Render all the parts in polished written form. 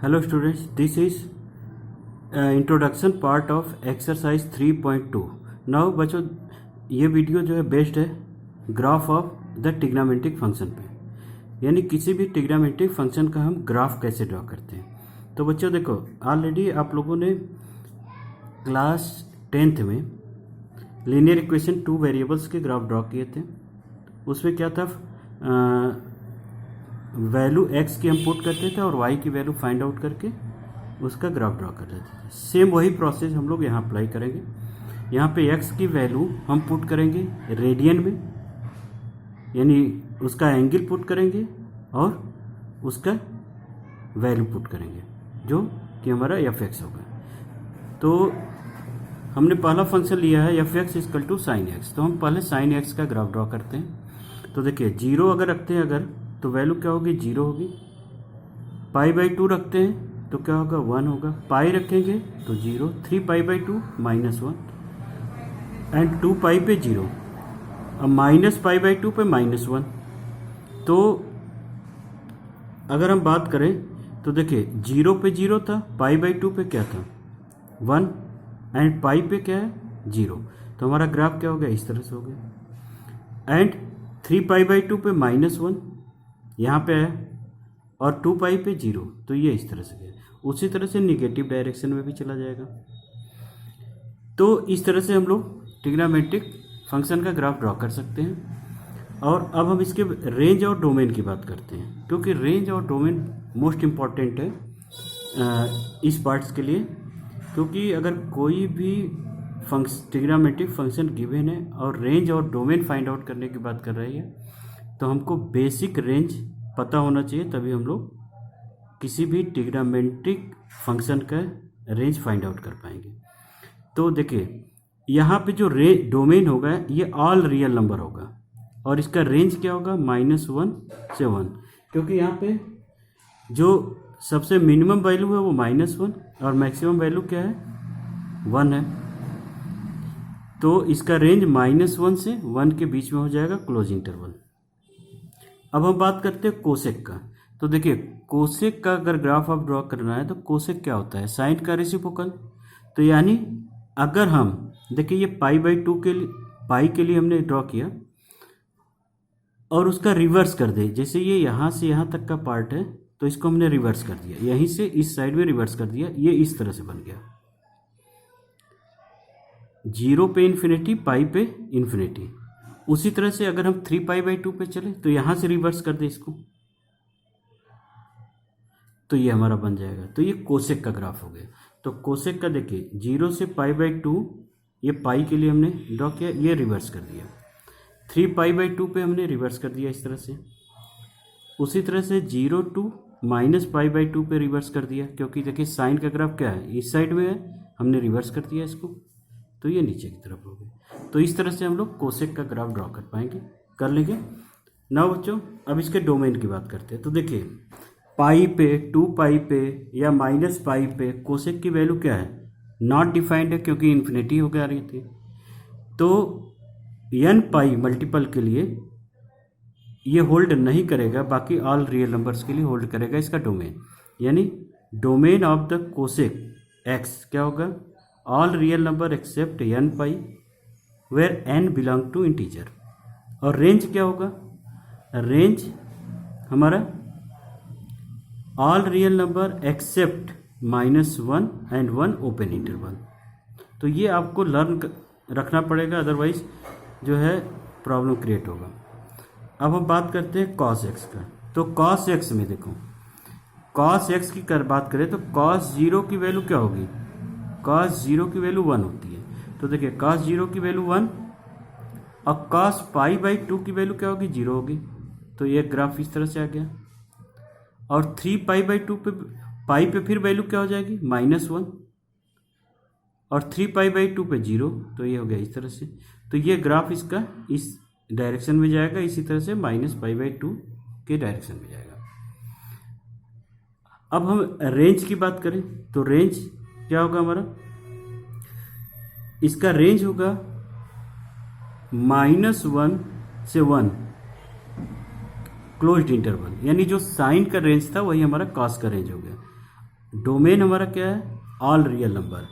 Hello students, this is introduction part of exercise 3.2। Now बच्चों, ये video जो है बेस्ड है graph of the trigonometric function पे, यानी किसी भी ट्रिग्नोमेट्रिक फंक्शन का हम ग्राफ कैसे ड्रॉ करते हैं। तो बच्चों देखो, ऑलरेडी आप लोगों ने क्लास 10th में लीनियर इक्वेशन 2 वेरिएबल्स के ग्राफ ड्रॉ किए थे। उसमें क्या था, वैल्यू x की हम पुट करते थे और y की वैल्यू फाइंड आउट करके उसका ग्राफ ड्रॉ कर देते थे। सेम वही प्रोसेस हम लोग यहाँ अप्लाई करेंगे। यहाँ पे x की वैल्यू हम पुट करेंगे रेडियन में, यानी उसका एंगल पुट करेंगे और उसका वैल्यू पुट करेंगे जो कि हमारा fx होगा। तो हमने पहला फंक्शन लिया है fx equal to sine x, तो हम पहले साइन एक्स का ग्राफ ड्रॉ करते हैं। तो देखिए, जीरो अगर रखते हैं अगर, तो वैल्यू क्या होगी, जीरो होगी। पाई बाई टू रखते हैं तो क्या होगा, 1 होगा। पाई रखेंगे तो zero, 3 pi by two -1 and 2 पाई पे जीरो। अब माइनस पाई बाई टू पे -1। तो अगर हम बात करें तो देखिए, जीरो पे जीरो था, पाई बाई टू पे क्या था 1 एंड पाई पे क्या है जीरो। तो हमारा ग्राफ क्या हो गया, इस तरह से हो गया। एंड 3 पाई बाई टू पे -1 यहाँ पे है और 2 पाई पे जीरो, तो ये इस तरह से गया। उसी तरह से निगेटिव डायरेक्शन में भी चला जाएगा। तो इस तरह से हम लोग ट्रिग्नोमेट्रिक फंक्शन का ग्राफ ड्रॉ कर सकते हैं। और अब हम इसके रेंज और डोमेन की बात करते हैं, क्योंकि रेंज और डोमेन मोस्ट इम्पॉर्टेंट है इस पार्ट्स के लिए। क्योंकि अगर कोई भी ट्रिग्नोमेट्रिक फंक्शन गिवन है और रेंज और डोमेन फाइंड आउट करने की बात कर रही है, तो हमको बेसिक रेंज पता होना चाहिए, तभी हम लोग किसी भी ट्रिग्नोमेट्रिक फंक्शन का रेंज फाइंड आउट कर पाएंगे। तो देखिए, यहाँ पे जो डोमेन होगा ये ऑल रियल नंबर होगा और इसका रेंज क्या होगा, -1 से 1, क्योंकि यहाँ पे जो सबसे मिनिमम वैल्यू है वो -1 और मैक्सिमम वैल्यू क्या है 1 है। तो इसका रेंज -1 से 1 के बीच में हो जाएगा, क्लोज इंटरवल। अब हम बात करते हैं कोसेक का। तो देखिए, कोसेक का अगर ग्राफ आप ड्रॉ करना है तो कोसेक क्या होता है, साइन का रेसिप्रोकल। तो यानी अगर हम देखिए, ये पाई बाई टू के लिए, पाई के लिए हमने ड्रॉ किया और उसका रिवर्स कर दे, जैसे ये यहाँ से यहाँ तक का पार्ट है तो इसको हमने रिवर्स कर दिया, यहीं से इस साइड में रिवर्स कर दिया, ये इस तरह से बन गया। जीरो पे इन्फिनिटी, पाई पे इन्फिनिटी। उसी तरह से अगर हम 3 पाई बाई टू पे चले तो यहां से रिवर्स कर दे इसको, तो ये हमारा बन जाएगा। तो ये कोसेक का ग्राफ हो गया। तो कोसेक का देखिए, 0 से पाई बाई टू, ये पाई के लिए हमने ड्रॉ किया, ये रिवर्स कर दिया। 3 पाई बाई टू पे हमने रिवर्स कर दिया इस तरह से। उसी तरह से 0 टू -पाई बाई टू पे रिवर्स कर दिया, क्योंकि देखिए साइन का ग्राफ क्या है, इस साइड में है, हमने रिवर्स कर दिया इसको, तो ये नीचे की तरफ हो गया। तो इस तरह से हम लोग कोसेक का ग्राफ ड्रॉ कर लेंगे। ना बच्चों, अब इसके डोमेन की बात करते हैं। तो देखिए, पाई पे, 2 पाई पे या -पाई पे कोसेक की वैल्यू क्या है, नॉट डिफाइंड है, क्योंकि इन्फिनिटी हो गया रही थी। तो n पाई मल्टीपल के लिए ये होल्ड नहीं करेगा, बाकी ऑल रियल नंबर्स के लिए होल्ड करेगा इसका डोमेन। यानी domain of the cosec x क्या होगा, all real number except n pi where n belong to integer. और रेंज क्या होगा, रेंज हमारा all real number except -1 and 1 open interval. तो ये आपको लर्न रखना पड़ेगा, अदरवाइज जो है प्रॉब्लम क्रिएट होगा। अब हम बात करते हैं कॉस एक्स का। तो कॉस एक्स में देखो, कॉस एक्स की बात करें तो कॉस 0 की वैल्यू क्या होगी, कॉस 0 की वैल्यू 1 होती है। तो देखिए, कॉस 0 की वैल्यू 1 और कॉस पाई बाई टू की वैल्यू क्या होगी, 0 होगी। तो ये ग्राफ इस तरह से आ गया। और 3 पाई बाई टू पे, पाई पे फिर वैल्यू क्या हो जाएगी, -1 और 3 पाई बाई टू पे 0, तो ये हो गया इस तरह से। तो ये ग्राफ इसका इस डायरेक्शन में जाएगा, इसी तरह से -पाई बाई टू के डायरेक्शन में जाएगा। अब हम रेंज की बात करें तो रेंज क्या होगा हमारा, इसका रेंज होगा -1 से 1 क्लोज्ड इंटरवल, यानी जो साइन का रेंज था वही हमारा कॉस का रेंज हो गया। डोमेन हमारा क्या है, all real number,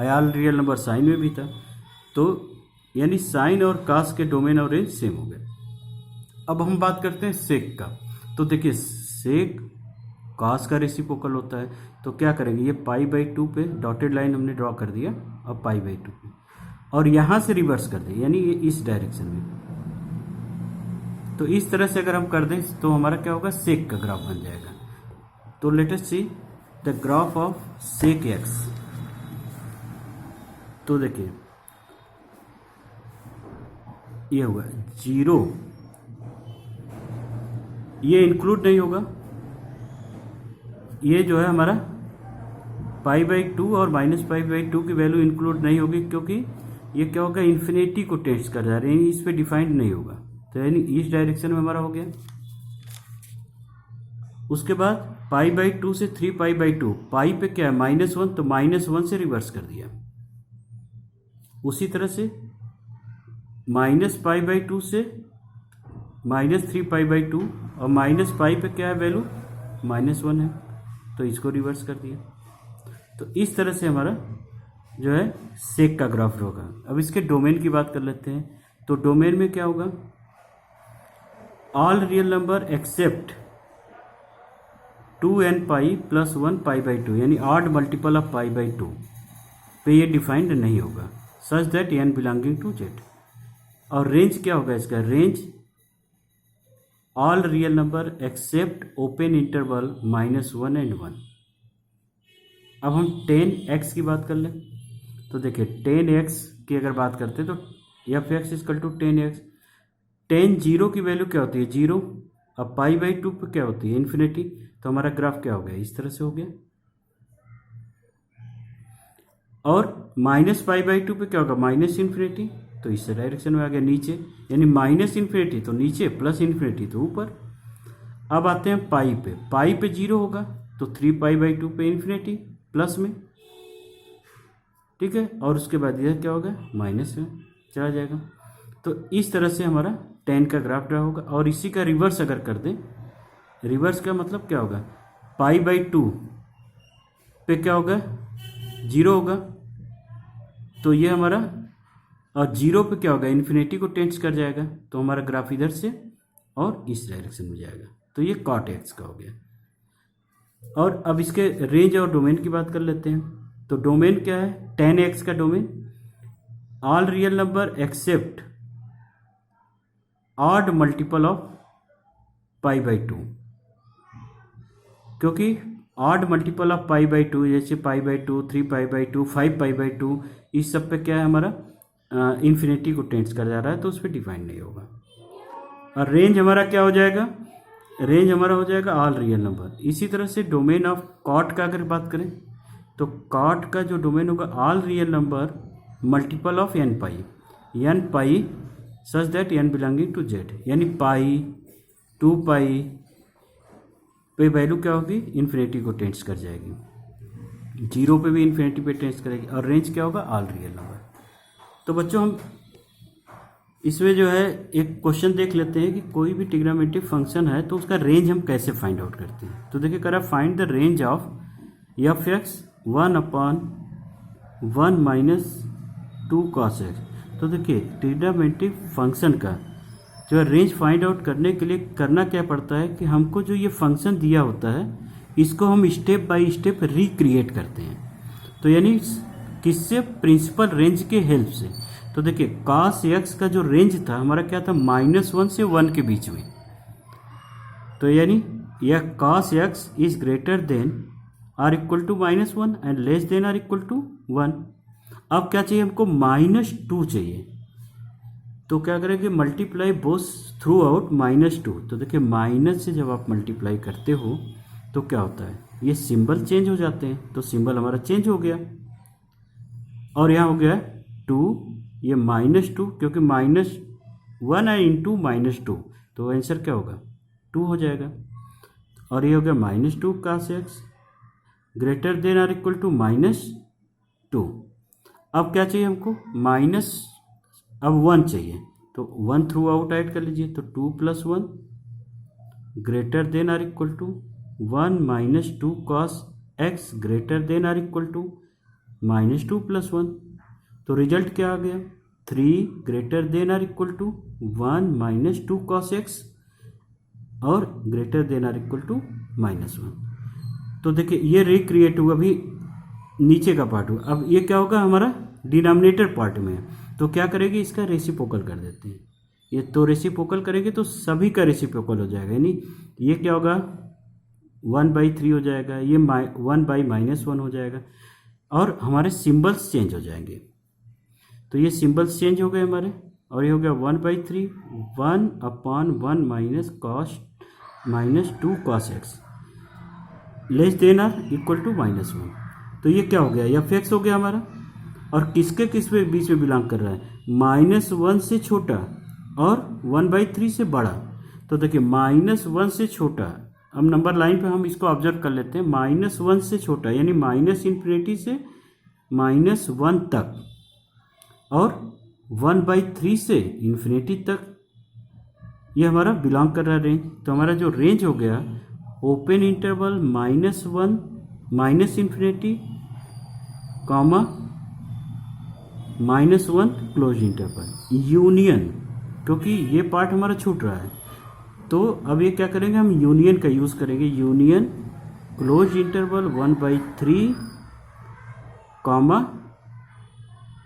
all real number sine में भी था, तो यानी साइन और कास के डोमेन और रेंज सेम हो गए। अब हम बात करते हैं सेक का। तो देखिए सेक कास का रेसिप्रोकल होता है, तो क्या करेंगे, ये पाई बाई 2 पे डॉटेड लाइन हमने ड्रॉ कर दिया, अब पाई बाई 2 पे, और यहाँ से रिवर्स कर दें, यानी ये इस डायरेक्शन में। तो इस तरह से अगर हम कर दें तो हमारा क्या होगा, सेक का ग्राफ बन जाएगा। तो let us see the graph of sec x. तो देखिए ये हुआ 0, ये इंक्लूड नहीं होगा, ये जो है हमारा पाई बाई 2 और माइनस पाई बाई 2 की वैल्यू इंक्लूड नहीं होगी, क्योंकि ये क्या होगा, इन्फिनिटी को टेस्ट कर जा रहे हैं, इस पे डिफाइंड नहीं होगा, तो यानी इस डायरेक्शन में हमारा हो गया। उसके बाद पाई बाई 2 से 3 पाई बाई 2, पाई पे क्या है -1, तो -1 से रिवर्स कर दिया। उसी तरह से माइनस पाई बाई 2 से -3 पाई बाई 2, और माइनस पाई पे क्या है वैल्यू, -1 है, तो इसको रिवर्स कर दिया। तो इस तरह से हमारा जो है सेक का ग्राफ होगा। अब इसके डोमेन की बात कर लेते हैं। तो डोमेन में क्या होगा, all real number except 2n pi plus 1 pi by 2, यानी odd multiple of pi by 2 पे ये डिफाइंड नहीं होगा, such that n belonging to z। और रेंज क्या होगा इसका, range all real number except open interval -1 and 1। अब हम 10x की बात कर लें। तो देखिए 10x की अगर बात करते हैं तो F X equal to 10x, 10 zero की वैल्यू क्या होती है, 0, अब पाई बाई 2 पे क्या होती है, इन्फिनिटी। तो हमारा ग्राफ क्या हो गया, इस तरह से हो गया। और माइनस पाई बाई 2 पे क्या होगा, माइनस इन्फिनिटी, तो इस डायरेक्शन में आ गया नीचे, यानी माइनस इन्फिनिटी तो नीचे, प्लस इन्फिनिटी तो ऊपर। अब आते हैं पाई पे, पाई पे 0 होगा, तो 3 पाई बाई 2 पे इन्फिनिटी प्लस में, ठीक है, और उसके बाद यह क्या होगा, माइनस में चला जाएगा। तो इस तरह से हमारा 10 का ग्राफ ड्रा होगा। और इसी का रिवर्स अगर कर दें, रिवर्स का मतलब क्या होगा, पाई बाई 2 पे क्या होगा, 0 होगा, तो ये हमारा, और 0 पे क्या होगा, इन्फिनिटी को टेंस कर जाएगा, तो हमारा ग्राफ इधर से और इस डायरेक्शन में जाएगा। तो ये कॉट एक्स का हो गया। और अब इसके रेंज और डोमेन की बात कर लेते हैं। तो डोमेन क्या है, 10x का domain, all real number except odd multiple of pi by 2, क्योंकि odd multiple of pi by 2 जैसे पाई by 2, 3 pi by 2, 5 pi by 2, इस सब पे क्या है हमारा इन्फिनिटी को टेंस कर जा रहा है, तो उस पर डिफाइन नहीं होगा। और रेंज हमारा क्या हो जाएगा, रेंज हमारा हो जाएगा ऑल रियल नंबर। इसी तरह से डोमेन ऑफ कॉट का अगर बात करें, तो कॉट का जो डोमेन होगा, all real number multiple of n pi such that n belonging to z, यानी पाई 2 पाई पे वैल्यू क्या होगी, इन्फिनिटी को टेंस कर जाएगी, 0 पे भी इन्फिनिटी पे टेंस करेगी। और रेंज क्या होगा, ऑल रियल नंबर। तो बच्चों हम इसमें जो है एक क्वेश्चन देख लेते हैं कि कोई भी ट्रिग्नोमेट्रिक फंक्शन है तो उसका रेंज हम कैसे फाइंड आउट करते हैं। तो देखिए करा, find the range of F x 1/1 minus 2 cos x। तो देखिए ट्रिग्नोमेट्रिक फंक्शन का जो रेंज फाइंड आउट करने के लिए करना क्या पड़ता है कि हमको जो ये फंक्शन दिया होता है इसको हम स्टेप बाय स्टेप रिक्रिएट करते हैं। तो यानी किससे, प्रिंसिपल रेंज के हेल्प से। तो देखिए cos x का जो रेंज था हमारा क्या था, -1 से 1 के बीच में। तो यानी यह cos x is greater than or equal to -1 and less than or equal to 1। अब क्या चाहिए हमको, -2 चाहिए। तो क्या करेंगे, मल्टीप्लाई बोथ थ्रू आउट -2। तो देखिए माइनस से जब आप मल्टीप्लाई करते हो तो क्या होता है, ये सिंबल चेंज हो जाते हैं। तो सिंबल हमारा चेंज हो गया, और यहाँ हो गया 2, ये -2, क्योंकि -1 है इंटू -2, तो आंसर क्या होगा, 2 हो जाएगा। और ये हो गया -2 cos x greater than or equal to -2। अब क्या चाहिए हमको, अब 1 चाहिए, तो 1 थ्रू आउट ऐड कर लीजिए। तो 2 + 1 greater than or equal to 1 - 2 cos x greater than or equal to -2 + 1। तो रिजल्ट क्या आ गया, 3 greater than or equal to 1 - 2 cos x और greater than or equal to -1। तो देखिए ये रिक्रिएट हुआ, अभी नीचे का पार्ट हुआ। अब ये क्या होगा, हमारा डिनोमिनेटर पार्ट में है, तो क्या करेगी, इसका रेसिप्रोकल कर देते हैं। ये तो रेसिप्रोकल करेंगे तो सभी का रेसिप्रोकल हो जाएगा, यानी ये क्या होगा 1/3 हो जाएगा, ये 1/-1 हो जाएगा और हमारे सिंबल्स चेंज हो जाएंगे। तो ये सिंबल्स चेंज हो गए हमारे और ये हो गया 1/3 1/1 -2 cos x less than or equal to -1। तो ये क्या हो गया, एफ एक्स हो गया हमारा। और किसके किस पे बीच में बिलोंग कर रहा है, -1 से छोटा और 1/3 से बड़ा। तो देखिए -1 से छोटा, अब नंबर लाइन पे हम इसको ऑब्जर्व कर लेते हैं, -1 से छोटा यानी -∞ से -1 तक और 1/3 से इन्फिनिटी तक, ये हमारा बिलोंग कर रहा है रेंज। तो हमारा जो रेंज हो गया open interval -1 -∞, -1 close interval union, क्योंकि ये पार्ट हमारा छूट रहा है। तो अब ये क्या करेंगे, हम यूनियन का यूज़ करेंगे, यूनियन क्लोज इंटरवल 1/3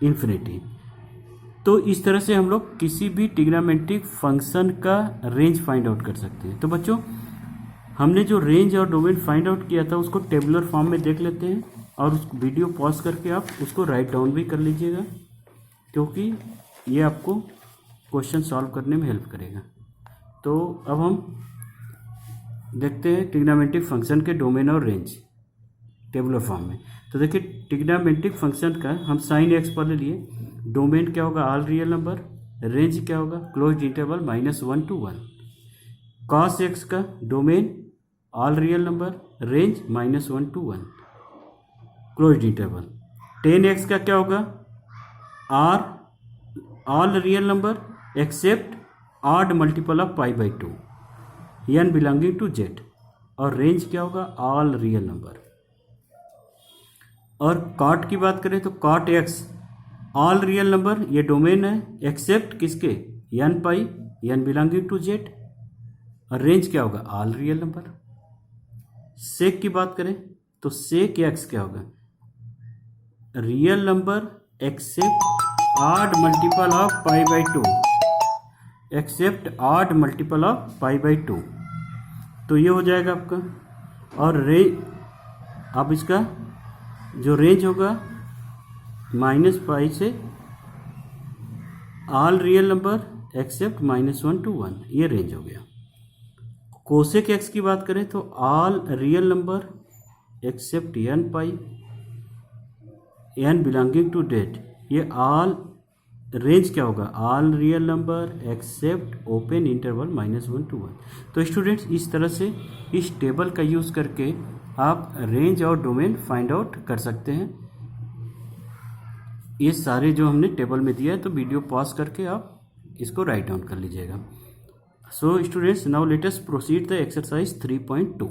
इन्फिनिटी। तो इस तरह से हम लोग किसी भी ट्रिग्नोमेट्रिक फंक्शन का रेंज फाइंड आउट कर सकते हैं। तो बच्चों हमने जो रेंज और डोमेन फाइंड आउट किया था उसको टेबुलर फॉर्म में देख लेते हैं और उस वीडियो पॉज करके आप उसको राइट डाउन भी कर लीजिएगा, क्योंकि ये आपको क्वेश्चन सॉल्व करने में हेल्प करेगा। तो अब हम देखते हैं ट्रिग्नोमेट्रिक फंक्शन के डोमेन और रेंज टेबुलर फॉर्म में। तो देखिए ट्रिग्नोमेट्रिक फंक्शन का हम साइन एक्स पहले लिए, डोमेन क्या होगा ऑल रियल नंबर, रेंज क्या होगा close interval -1 to 1। Cos x का domain all real number, range -1 to 1 close interval. tan x का क्या होगा are all real number except odd multiple of π/2 n belonging to z, और range क्या होगा all real number. और cot की बात करें तो cot x all real number, ये डोमेन है एक्सेप्ट किसके n बिलोंगिंग टू z, और रेंज क्या होगा ऑल रियल नंबर। सेक की बात करें तो सेक x क्या होगा real number except odd multiple of π/2, except odd multiple of π/2। तो ये हो जाएगा आपका। और अब इसका जो रेंज होगा -π से all real number except -1 to 1, ये रेंज हो गया। कोसेक एक्स की बात करें तो all real number except n belonging to z, ये ऑल रेंज क्या होगा all real number except open interval -1 to 1। तो स्टूडेंट्स इस तरह से इस टेबल का यूज़ करके आप रेंज और डोमेन फाइंड आउट कर सकते हैं। ये सारे जो हमने टेबल में दिया है, तो वीडियो पॉज करके आप इसको राइट डाउन कर लीजिएगा। So students now let us proceed the exercise 3.2।